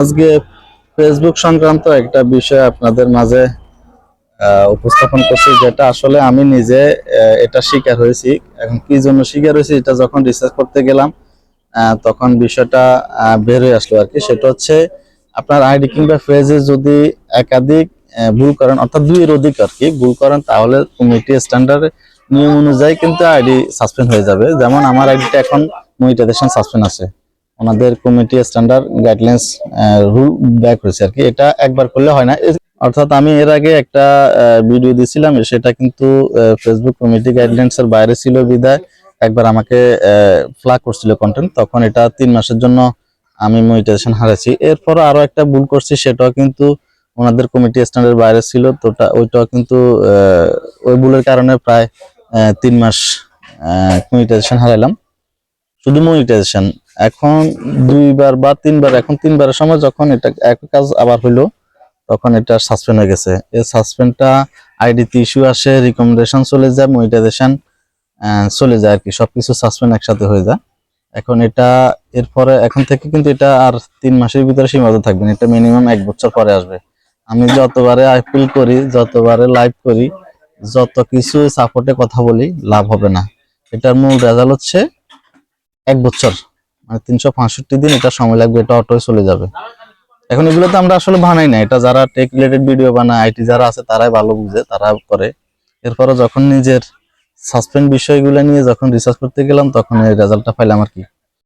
আজকে ফেসবুক সংক্রান্ত একটা বিষয় আপনাদের মাঝে উপস্থাপন করছি, যেটা আসলে আমি নিজে এটা শিকার হয়েছি। এখন কি জন্য শিকার হয়েছি এটা যখন রিসার্চ করতে গেলাম তখন বিষয়টা বের হয়ে আসলো আর কি। সেটা হচ্ছে আপনার আইডি কিংবা পেজে যদি একাধিক ভুল করেন, অর্থাৎ দুইয়ের অধিক আর কি ভুল করেন, তাহলে কমিটি স্ট্যান্ডার্ড নিয়ম অনুযায়ী কিন্তু আইডি সাসপেন্ড হয়ে যাবে। যেমন আমার আইডিটা এখন মনিটাইজেশন সাসপেন্ড আছে, ওনাদের committee standard guidelines rule back হয়েছে আর কি। এটা একবার করলে হয় না। অর্থাৎ আমি এর আগে একটা ভিডিও দিয়েছিলাম, সেটা কিন্তু ফেসবুক কমিটি গাইডলাইন্স এর বাইরে ছিল বিদায় একবার আমাকে ফ্ল্যাগ করছিল কন্টেন্ট, তখন এটা 3 মাসের জন্য আমি মনিটাইজেশন হারাইছি। এরপর আরো একটা ভুল করছি, সেটাও কিন্তু ওনাদের কমিটি স্ট্যান্ডার্ডের বাইরে ছিল, তো ওইটাও কিন্তু ওই ভুলের কারণে প্রায় 3 মাস মনিটাইজেশন হারাইলাম। শুধু মনিটাইজেশন এখন 2বার বা 3বার, এখন 3বারের সময় যখন এটা একই কাজ আবার হইলো তখন এটা সাসপেন্ড হয়ে গেছে। এই সাসপেন্ডটা আইডিতে ইস্যু আসে, রিকমেন্ডেশন চলে যায়, মনিটাইজেশন চলে যায় আর কি, সবকিছু সাসপেন্ড একসাথে হয়ে যায়। এখন এটা এরপরে এখন থেকে কিন্তু এটা আর 3 মাসের ভিতরে সীমাবদ্ধ থাকবে না, এটা মিনিমাম 1 বছর পরে আসবে। আমি যতবারে আইপিএল করি, যতবারে লাইভ করি, যত কিছু সাপোর্টে কথা বলি, লাভ হবে না। এটার মূল রেজাল্ট হচ্ছে 1 বছর, মানে 365 দিন এটা সময় লাগবে, এটা অটোই চলে যাবে। এখন এগুলো তো আমরা আসলে বানাই না, এটা যারা টেক রিলেটেড ভিডিও বানায়, আইটি যারা আছে তারাই ভালো বুঝে, তারা করে। এরপরে যখন নিজের সাসপেন্ড বিষয়গুলো নিয়ে যখন রিসার্চ করতে গেলাম তখন এই রেজাল্টটা পাইলাম আর কি।